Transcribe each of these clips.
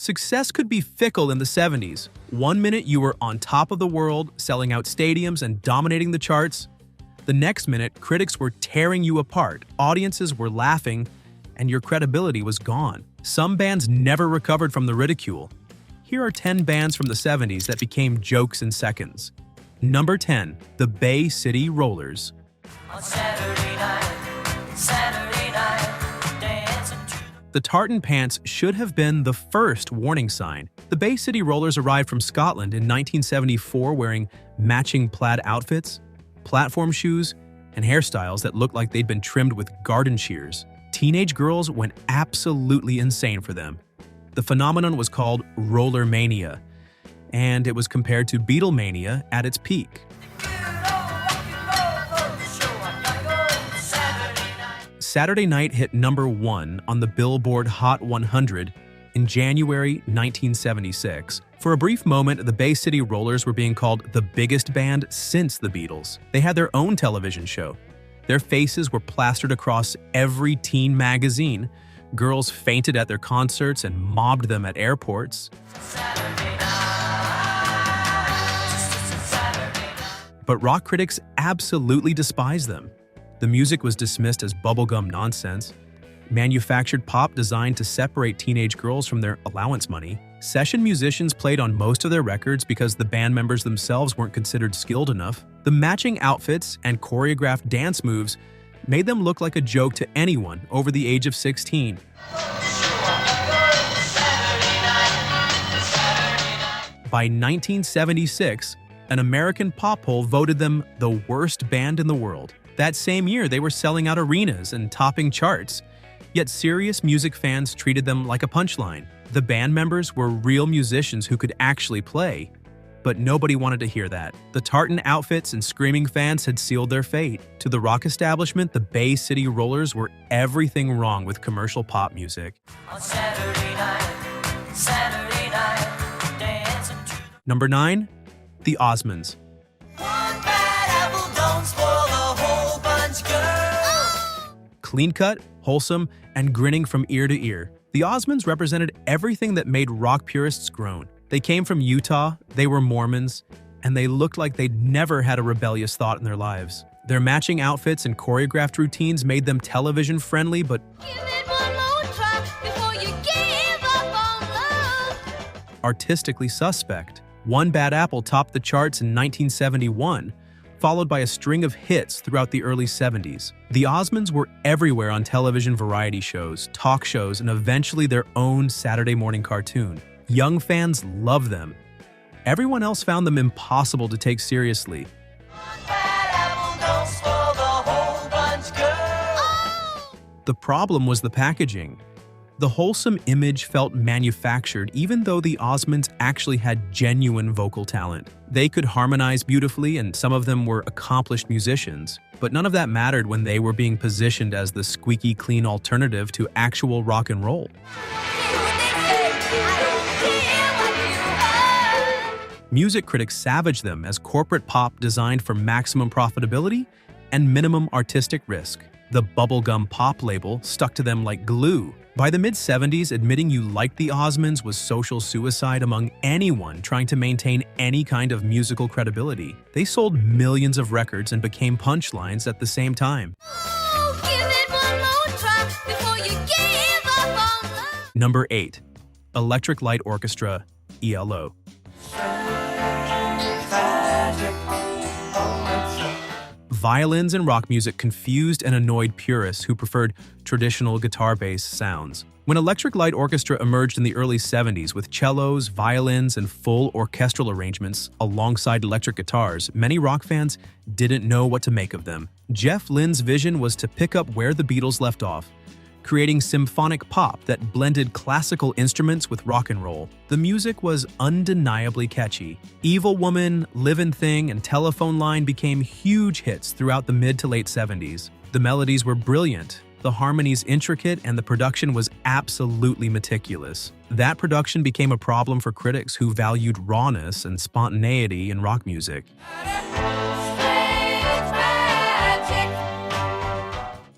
Success could be fickle in the 70s. One minute you were on top of the world, selling out stadiums and dominating the charts. The next minute, critics were tearing you apart, audiences were laughing, and your credibility was gone. Some bands never recovered from the ridicule. Here are 10 bands from the 70s that became jokes in seconds. Number 10. The Bay City Rollers. On Saturday night, dancing to... The tartan pants should have been the first warning sign. The Bay City Rollers arrived from Scotland in 1974 wearing matching plaid outfits, platform shoes, and hairstyles that looked like they'd been trimmed with garden shears. Teenage girls went absolutely insane for them. The phenomenon was called roller mania, and it was compared to Beatlemania at its peak. Saturday Night hit number 1 on the Billboard Hot 100 in January 1976. For a brief moment, the Bay City Rollers were being called the biggest band since the Beatles. They had their own television show. Their faces were plastered across every teen magazine. Girls fainted at their concerts and mobbed them at airports. But rock critics absolutely despised them. The music was dismissed as bubblegum nonsense, manufactured pop designed to separate teenage girls from their allowance money. Session musicians played on most of their records because the band members themselves weren't considered skilled enough. The matching outfits and choreographed dance moves made them look like a joke to anyone over the age of 16. By 1976, an American pop poll voted them the worst band in the world. That same year, they were selling out arenas and topping charts. Yet serious music fans treated them like a punchline. The band members were real musicians who could actually play. But nobody wanted to hear that. The tartan outfits and screaming fans had sealed their fate. To the rock establishment, the Bay City Rollers were everything wrong with commercial pop music. On Saturday night, dancing to... Number 9. The Osmonds. One bad apple don't spoil the whole bunch, girl. Clean-cut, wholesome, and grinning from ear to ear. The Osmonds represented everything that made rock purists groan. They came from Utah, they were Mormons, and they looked like they'd never had a rebellious thought in their lives. Their matching outfits and choreographed routines made them television-friendly, but Give it one more try before you give up on love. artistically suspect. One Bad Apple topped the charts in 1971, followed by a string of hits throughout the early 70s. The Osmonds were everywhere on television variety shows, talk shows, and eventually their own Saturday morning cartoon. Young fans loved them. Everyone else found them impossible to take seriously. One bad apple don't spoil the whole bunch, girl. The problem was the packaging. The wholesome image felt manufactured, even though the Osmonds actually had genuine vocal talent. They could harmonize beautifully, and some of them were accomplished musicians. But none of that mattered when they were being positioned as the squeaky clean alternative to actual rock and roll. Music critics savaged them as corporate pop designed for maximum profitability and minimum artistic risk. The bubblegum pop label stuck to them like glue. By the mid-70s, admitting you liked the Osmonds was social suicide among anyone trying to maintain any kind of musical credibility. They sold millions of records and became punchlines at the same time. Oh, give it one more try before you give up on love. Number 8. Electric Light Orchestra, ELO. Violins and rock music confused and annoyed purists who preferred traditional guitar-based sounds. When Electric Light Orchestra emerged in the early 70s with cellos, violins, and full orchestral arrangements alongside electric guitars, many rock fans didn't know what to make of them. Jeff Lynne's vision was to pick up where the Beatles left off, creating symphonic pop that blended classical instruments with rock and roll. The music was undeniably catchy. Evil Woman, Livin' Thing, and Telephone Line became huge hits throughout the mid to late 70s. The melodies were brilliant, the harmonies intricate, and the production was absolutely meticulous. That production became a problem for critics who valued rawness and spontaneity in rock music.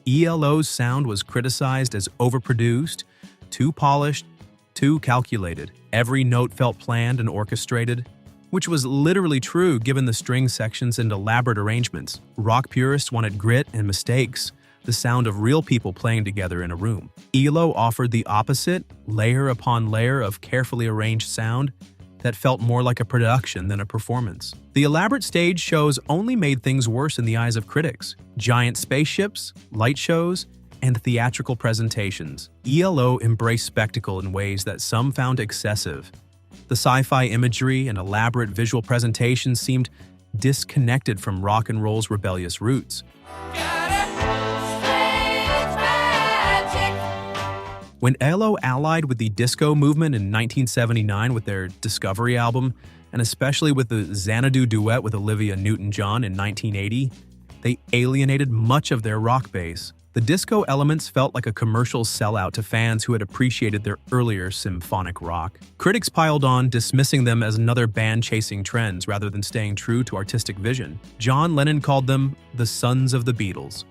ELO's sound was criticized as overproduced, too polished, too calculated. Every note felt planned and orchestrated, which was literally true given the string sections and elaborate arrangements. Rock purists wanted grit and mistakes, the sound of real people playing together in a room. ELO offered the opposite, layer upon layer of carefully arranged sound that felt more like a production than a performance. The elaborate stage shows only made things worse in the eyes of critics. Giant spaceships, light shows, and theatrical presentations. ELO embraced spectacle in ways that some found excessive. The sci-fi imagery and elaborate visual presentations seemed disconnected from rock and roll's rebellious roots. When ELO allied with the disco movement in 1979 with their Discovery album, and especially with the Xanadu duet with Olivia Newton-John in 1980, they alienated much of their rock base. The disco elements felt like a commercial sellout to fans who had appreciated their earlier symphonic rock. Critics piled on, dismissing them as another band chasing trends rather than staying true to artistic vision. John Lennon called them the sons of the Beatles,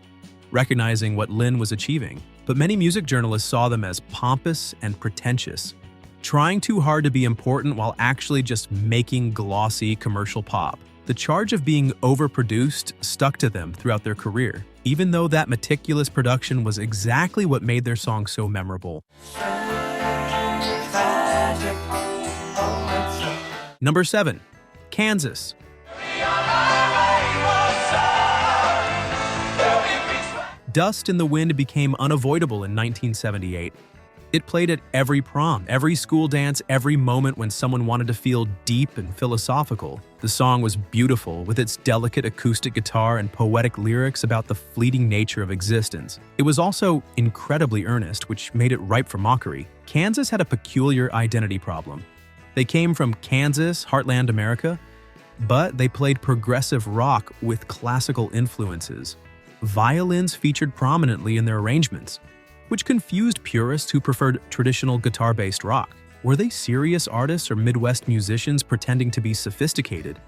recognizing what Lynn was achieving. But many music journalists saw them as pompous and pretentious, trying too hard to be important while actually just making glossy commercial pop. The charge of being overproduced stuck to them throughout their career, even though that meticulous production was exactly what made their song so memorable. Number 7. Kansas. Dust in the Wind became unavoidable in 1978. It played at every prom, every school dance, every moment when someone wanted to feel deep and philosophical. The song was beautiful, with its delicate acoustic guitar and poetic lyrics about the fleeting nature of existence. It was also incredibly earnest, which made it ripe for mockery. Kansas had a peculiar identity problem. They came from Kansas, Heartland America, but they played progressive rock with classical influences. Violins featured prominently in their arrangements, which confused purists who preferred traditional guitar-based rock. Were they serious artists or Midwest musicians pretending to be sophisticated?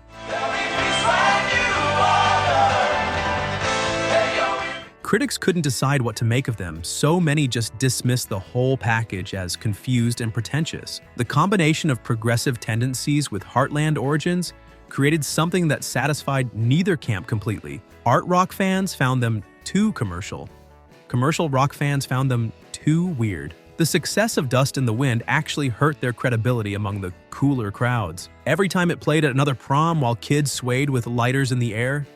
Critics couldn't decide what to make of them, so many just dismissed the whole package as confused and pretentious. The combination of progressive tendencies with heartland origins created something that satisfied neither camp completely. Art rock fans found them too commercial. Commercial rock fans found them too weird. The success of Dust in the Wind actually hurt their credibility among the cooler crowds. Every time it played at another prom while kids swayed with lighters in the air,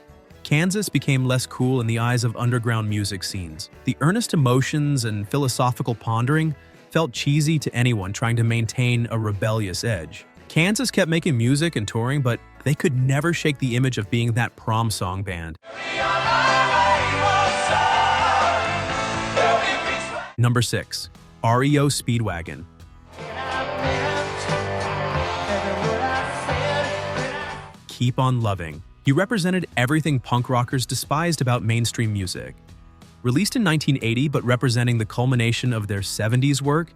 Kansas became less cool in the eyes of underground music scenes. The earnest emotions and philosophical pondering felt cheesy to anyone trying to maintain a rebellious edge. Kansas kept making music and touring, but they could never shake the image of being that prom song band. Number 6. REO Speedwagon. Keep on Loving. You represented everything punk rockers despised about mainstream music. Released in 1980 but representing the culmination of their 70s work,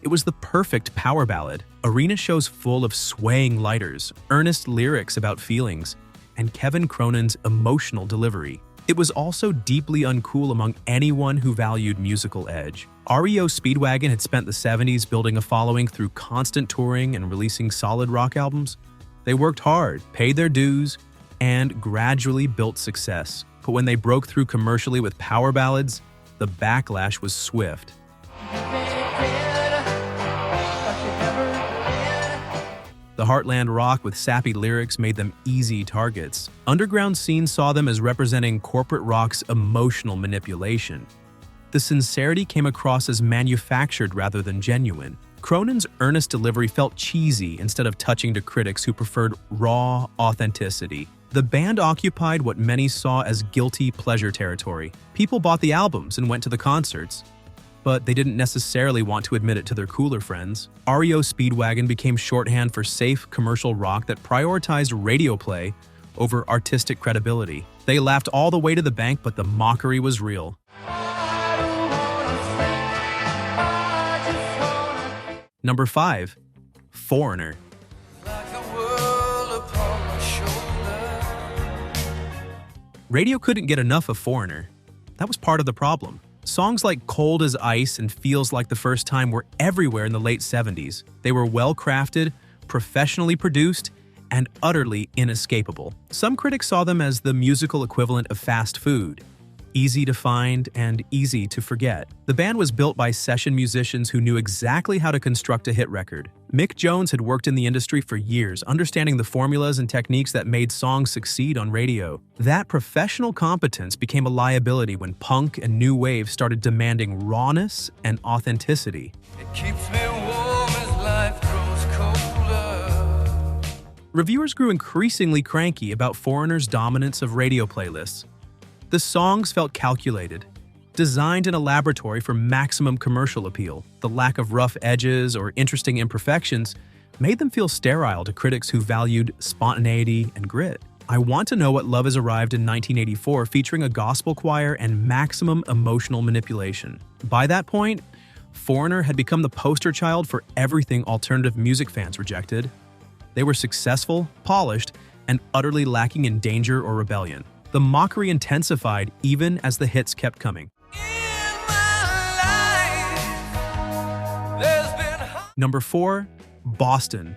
it was the perfect power ballad. Arena shows full of swaying lighters, earnest lyrics about feelings, and Kevin Cronin's emotional delivery. It was also deeply uncool among anyone who valued musical edge. REO Speedwagon had spent the 70s building a following through constant touring and releasing solid rock albums. They worked hard, paid their dues, and gradually built success. But when they broke through commercially with power ballads, the backlash was swift. The heartland rock with sappy lyrics made them easy targets. Underground scenes saw them as representing corporate rock's emotional manipulation. The sincerity came across as manufactured rather than genuine. Cronin's earnest delivery felt cheesy instead of touching to critics who preferred raw authenticity. The band occupied what many saw as guilty pleasure territory. People bought the albums and went to the concerts, but they didn't necessarily want to admit it to their cooler friends. REO Speedwagon became shorthand for safe commercial rock that prioritized radio play over artistic credibility. They laughed all the way to the bank, but the mockery was real. Number 5. Foreigner. Radio couldn't get enough of Foreigner. That was part of the problem. Songs like Cold as Ice and Feels Like the First Time were everywhere in the late 70s. They were well-crafted, professionally produced, and utterly inescapable. Some critics saw them as the musical equivalent of fast food, easy to find and easy to forget. The band was built by session musicians who knew exactly how to construct a hit record. Mick Jones had worked in the industry for years, understanding the formulas and techniques that made songs succeed on radio. That professional competence became a liability when punk and new wave started demanding rawness and authenticity. It keeps me warm as life grows colder. Reviewers grew increasingly cranky about Foreigner's dominance of radio playlists. The songs felt calculated, designed in a laboratory for maximum commercial appeal. The lack of rough edges or interesting imperfections made them feel sterile to critics who valued spontaneity and grit. I Want to Know What Love Has arrived in 1984, featuring a gospel choir and maximum emotional manipulation. By that point, Foreigner had become the poster child for everything alternative music fans rejected. They were successful, polished, and utterly lacking in danger or rebellion. The mockery intensified even as the hits kept coming. Number 4, Boston.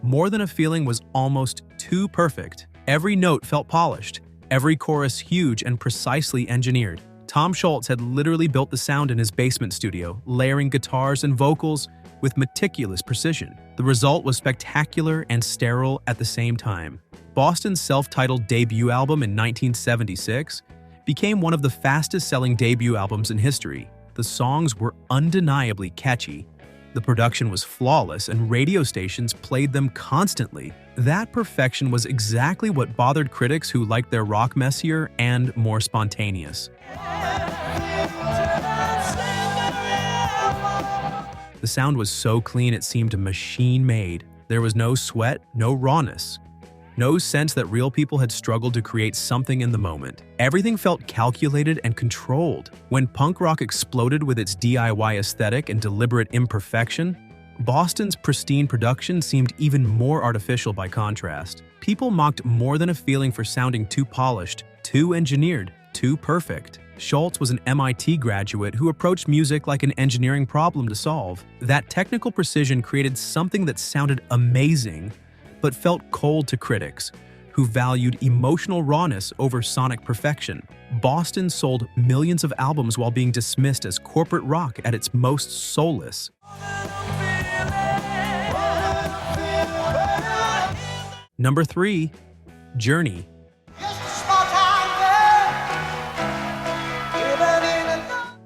More Than a Feeling was almost too perfect. Every note felt polished, every chorus huge and precisely engineered. Tom Scholz had literally built the sound in his basement studio, layering guitars and vocals with meticulous precision. The result was spectacular and sterile at the same time. Boston's self-titled debut album in 1976 became one of the fastest-selling debut albums in history. The songs were undeniably catchy. The production was flawless, and radio stations played them constantly. That perfection was exactly what bothered critics who liked their rock messier and more spontaneous. The sound was so clean it seemed machine-made. There was no sweat, no rawness, no sense that real people had struggled to create something in the moment. Everything felt calculated and controlled. When punk rock exploded with its DIY aesthetic and deliberate imperfection, Boston's pristine production seemed even more artificial by contrast. People mocked More Than a Feeling for sounding too polished, too engineered, too perfect. Scholz was an MIT graduate who approached music like an engineering problem to solve. That technical precision created something that sounded amazing, but felt cold to critics, who valued emotional rawness over sonic perfection. Boston sold millions of albums while being dismissed as corporate rock at its most soulless. Number 3, Journey.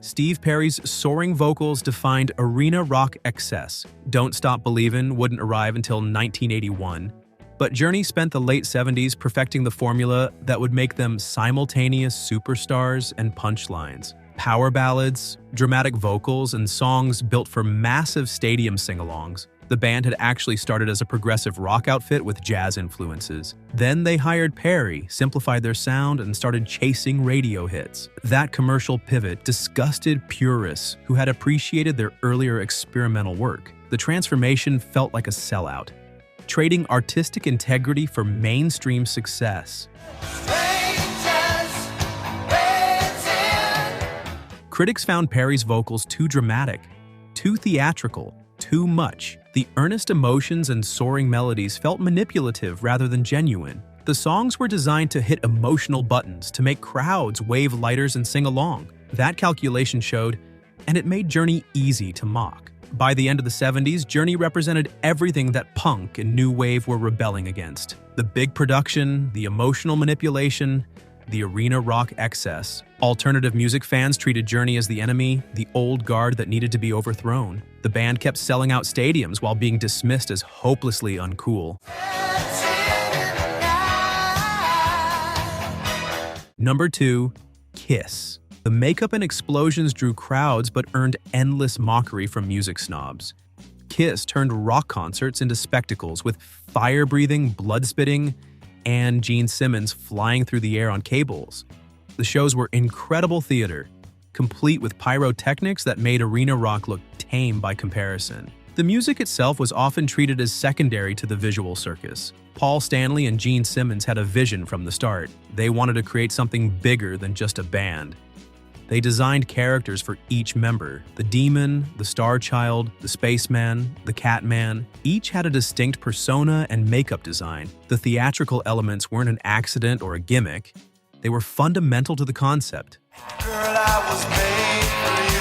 Steve Perry's soaring vocals defined arena rock excess. Don't Stop Believin' wouldn't arrive until 1981, but Journey spent the late 70s perfecting the formula that would make them simultaneous superstars and punchlines. Power ballads, dramatic vocals, and songs built for massive stadium sing-alongs. The band had actually started as a progressive rock outfit with jazz influences. Then they hired Perry, simplified their sound, and started chasing radio hits. That commercial pivot disgusted purists who had appreciated their earlier experimental work. The transformation felt like a sellout, trading artistic integrity for mainstream success. Critics found Perry's vocals too dramatic, too theatrical, too much. The earnest emotions and soaring melodies felt manipulative rather than genuine. The songs were designed to hit emotional buttons, to make crowds wave lighters and sing along. That calculation showed, and it made Journey easy to mock. By the end of the 70s, Journey represented everything that punk and new wave were rebelling against. The big production, the emotional manipulation, the arena rock excess. Alternative music fans treated Journey as the enemy, the old guard that needed to be overthrown. The band kept selling out stadiums while being dismissed as hopelessly uncool. Number 2, Kiss. The makeup and explosions drew crowds but earned endless mockery from music snobs. Kiss turned rock concerts into spectacles with fire-breathing, blood-spitting, and Gene Simmons flying through the air on cables. The shows were incredible theater, complete with pyrotechnics that made arena rock look tame by comparison. The music itself was often treated as secondary to the visual circus. Paul Stanley and Gene Simmons had a vision from the start. They wanted to create something bigger than just a band. They designed characters for each member. The Demon, the Star Child, the Spaceman, the Catman. Each had a distinct persona and makeup design. The theatrical elements weren't an accident or a gimmick. They were fundamental to the concept. Girl, I was made for you.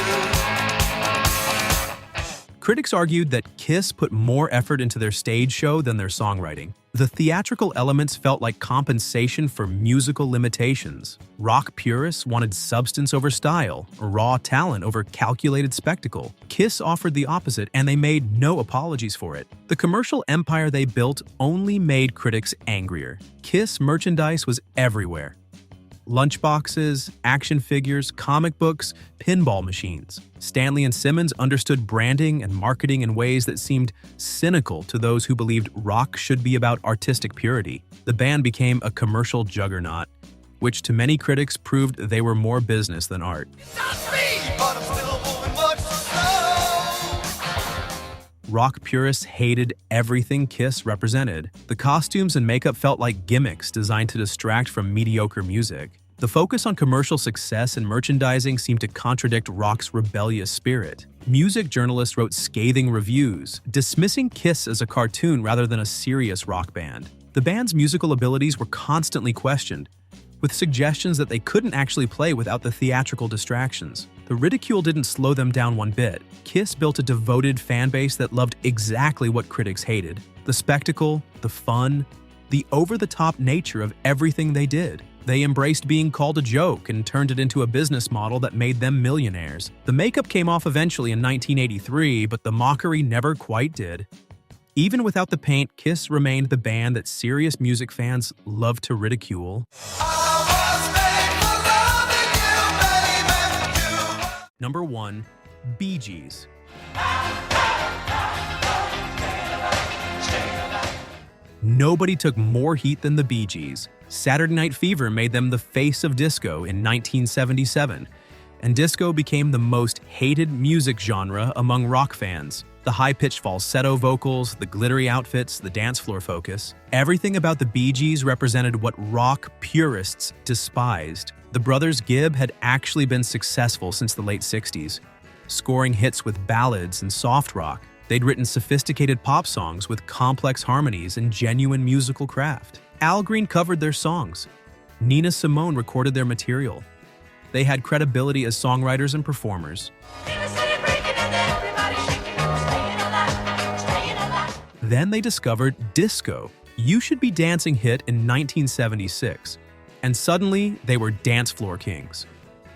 Critics argued that Kiss put more effort into their stage show than their songwriting. The theatrical elements felt like compensation for musical limitations. Rock purists wanted substance over style, raw talent over calculated spectacle. Kiss offered the opposite, and they made no apologies for it. The commercial empire they built only made critics angrier. Kiss merchandise was everywhere. Lunchboxes, action figures, comic books, pinball machines. Stanley and Simmons understood branding and marketing in ways that seemed cynical to those who believed rock should be about artistic purity. The band became a commercial juggernaut, which to many critics proved they were more business than art. Not me, but I'm still moving much too slow. Rock purists hated everything Kiss represented. The costumes and makeup felt like gimmicks designed to distract from mediocre music. The focus on commercial success and merchandising seemed to contradict rock's rebellious spirit. Music journalists wrote scathing reviews, dismissing Kiss as a cartoon rather than a serious rock band. The band's musical abilities were constantly questioned, with suggestions that they couldn't actually play without the theatrical distractions. The ridicule didn't slow them down one bit. Kiss built a devoted fan base that loved exactly what critics hated: the spectacle, the fun, the over-the-top nature of everything they did. They embraced being called a joke and turned it into a business model that made them millionaires. The makeup came off eventually in 1983, but the mockery never quite did. Even without the paint, Kiss remained the band that serious music fans loved to ridicule. Number 1. Bee Gees. Nobody took more heat than the Bee Gees. Saturday Night Fever made them the face of disco in 1977, and disco became the most hated music genre among rock fans. The high-pitched falsetto vocals, the glittery outfits, the dance floor focus. Everything about the Bee Gees represented what rock purists despised. The brothers Gibb had actually been successful since the late 60s, scoring hits with ballads and soft rock. They'd written sophisticated pop songs with complex harmonies and genuine musical craft. Al Green covered their songs. Nina Simone recorded their material. They had credibility as songwriters and performers. Then they discovered disco. You Should Be Dancing hit in 1976, and suddenly they were dance floor kings.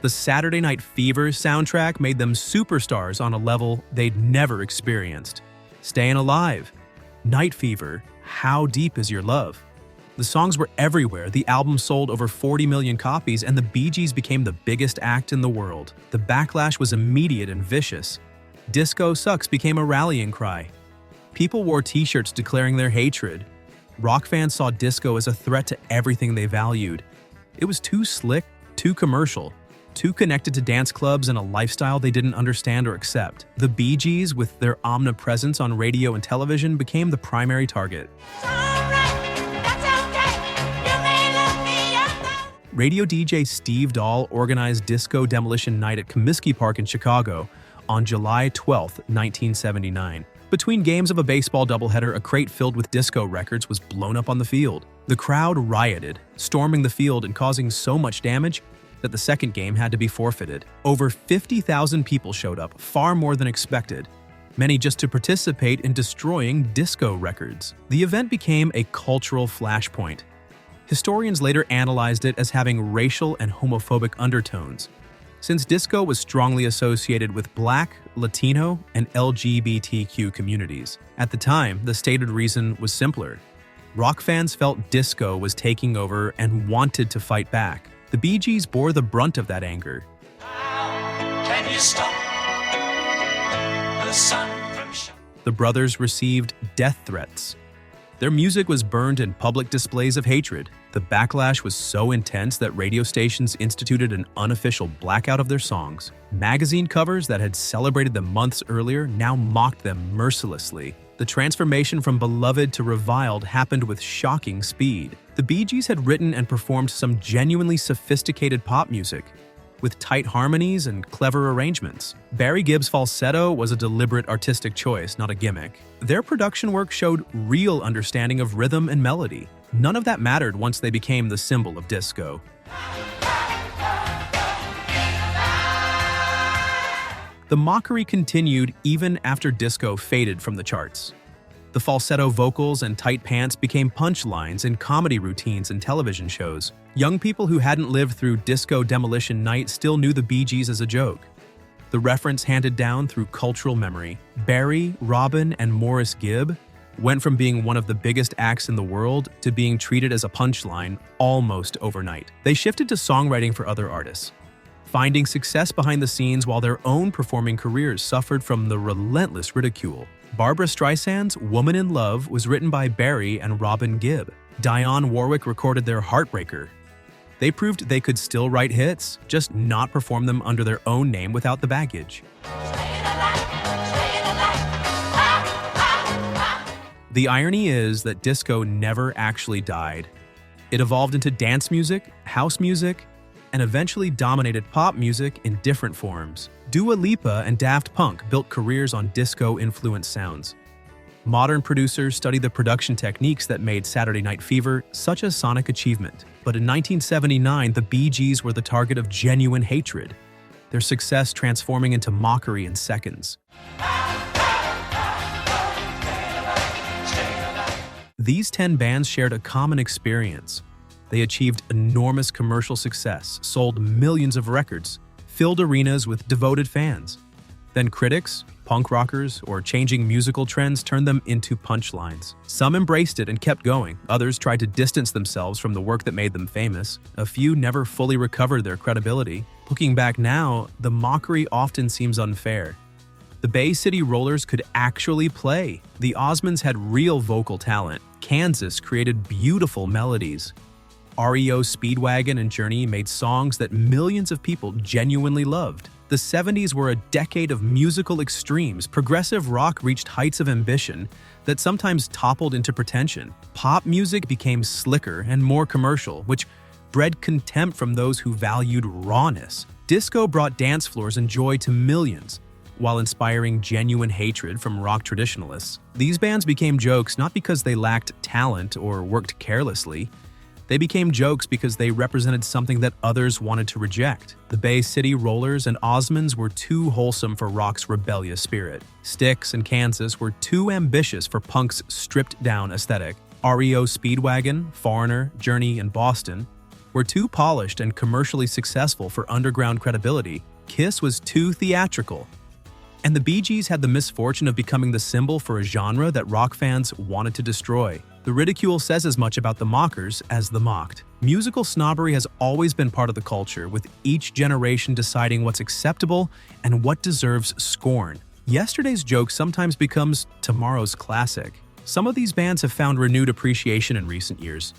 The Saturday Night Fever soundtrack made them superstars on a level they'd never experienced. Stayin' Alive, Night Fever, How Deep Is Your Love? The songs were everywhere. The album sold over 40 million copies, and the Bee Gees became the biggest act in the world. The backlash was immediate and vicious. Disco Sucks became a rallying cry. People wore t-shirts declaring their hatred. Rock fans saw disco as a threat to everything they valued. It was too slick, too commercial, too connected to dance clubs and a lifestyle they didn't understand or accept. The Bee Gees, with their omnipresence on radio and television, became the primary target. Radio DJ Steve Dahl organized Disco Demolition Night at Comiskey Park in Chicago on July 12, 1979. Between games of a baseball doubleheader, a crate filled with disco records was blown up on the field. The crowd rioted, storming the field and causing so much damage that the second game had to be forfeited. Over 50,000 people showed up, far more than expected, many just to participate in destroying disco records. The event became a cultural flashpoint. Historians later analyzed it as having racial and homophobic undertones, since disco was strongly associated with Black, Latino, and LGBTQ communities. At the time, the stated reason was simpler. Rock fans felt disco was taking over and wanted to fight back. The Bee Gees bore the brunt of that anger. Can you stop the sun from shining? The brothers received death threats. Their music was burned in public displays of hatred. The backlash was so intense that radio stations instituted an unofficial blackout of their songs. Magazine covers that had celebrated them months earlier now mocked them mercilessly. The transformation from beloved to reviled happened with shocking speed. The Bee Gees had written and performed some genuinely sophisticated pop music, with tight harmonies and clever arrangements. Barry Gibb's falsetto was a deliberate artistic choice, not a gimmick. Their production work showed real understanding of rhythm and melody. None of that mattered once they became the symbol of disco. The mockery continued even after disco faded from the charts. The falsetto vocals and tight pants became punchlines in comedy routines and television shows. Young people who hadn't lived through disco demolition night still knew the Bee Gees as a joke. The reference handed down through cultural memory. Barry, Robin, and Morris Gibb went from being one of the biggest acts in the world to being treated as a punchline almost overnight. They shifted to songwriting for other artists, finding success behind the scenes while their own performing careers suffered from the relentless ridicule. Barbra Streisand's Woman in Love was written by Barry and Robin Gibb. Dionne Warwick recorded their Heartbreaker. They proved they could still write hits, just not perform them under their own name without the baggage. The irony is that disco never actually died. It evolved into dance music, house music, and eventually dominated pop music in different forms. Dua Lipa and Daft Punk built careers on disco-influenced sounds. Modern producers study the production techniques that made Saturday Night Fever such a sonic achievement. But in 1979, the Bee Gees were the target of genuine hatred, their success transforming into mockery in seconds. These 10 bands shared a common experience. They achieved enormous commercial success, sold millions of records, filled arenas with devoted fans. Then critics, punk rockers, or changing musical trends turned them into punchlines. Some embraced it and kept going. Others tried to distance themselves from the work that made them famous. A few never fully recovered their credibility. Looking back now, the mockery often seems unfair. The Bay City Rollers could actually play. The Osmonds had real vocal talent. Kansas created beautiful melodies. REO Speedwagon and Journey made songs that millions of people genuinely loved. The 70s were a decade of musical extremes. Progressive rock reached heights of ambition that sometimes toppled into pretension. Pop music became slicker and more commercial, which bred contempt from those who valued rawness. Disco brought dance floors and joy to millions, while inspiring genuine hatred from rock traditionalists. These bands became jokes not because they lacked talent or worked carelessly. They became jokes because they represented something that others wanted to reject. The Bay City Rollers and Osmonds were too wholesome for rock's rebellious spirit. Styx and Kansas were too ambitious for punk's stripped-down aesthetic. REO Speedwagon, Foreigner, Journey, and Boston were too polished and commercially successful for underground credibility. Kiss was too theatrical. And the Bee Gees had the misfortune of becoming the symbol for a genre that rock fans wanted to destroy. The ridicule says as much about the mockers as the mocked. Musical snobbery has always been part of the culture, with each generation deciding what's acceptable and what deserves scorn. Yesterday's joke sometimes becomes tomorrow's classic. Some of these bands have found renewed appreciation in recent years,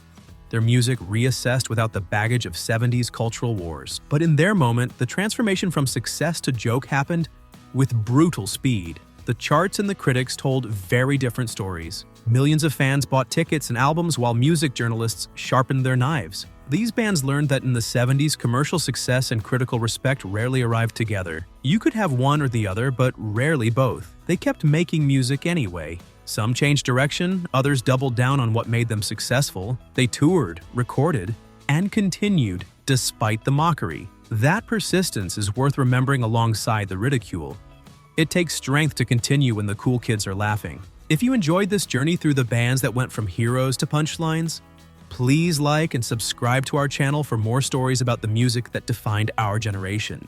their music reassessed without the baggage of 70s cultural wars. But in their moment, the transformation from success to joke happened with brutal speed. The charts and the critics told very different stories. Millions of fans bought tickets and albums while music journalists sharpened their knives. These bands learned that in the 70s, commercial success and critical respect rarely arrived together. You could have one or the other, but rarely both. They kept making music anyway. Some changed direction, others doubled down on what made them successful. They toured, recorded, and continued despite the mockery. That persistence is worth remembering alongside the ridicule. It takes strength to continue when the cool kids are laughing. If you enjoyed this journey through the bands that went from heroes to punchlines, please like and subscribe to our channel for more stories about the music that defined our generation.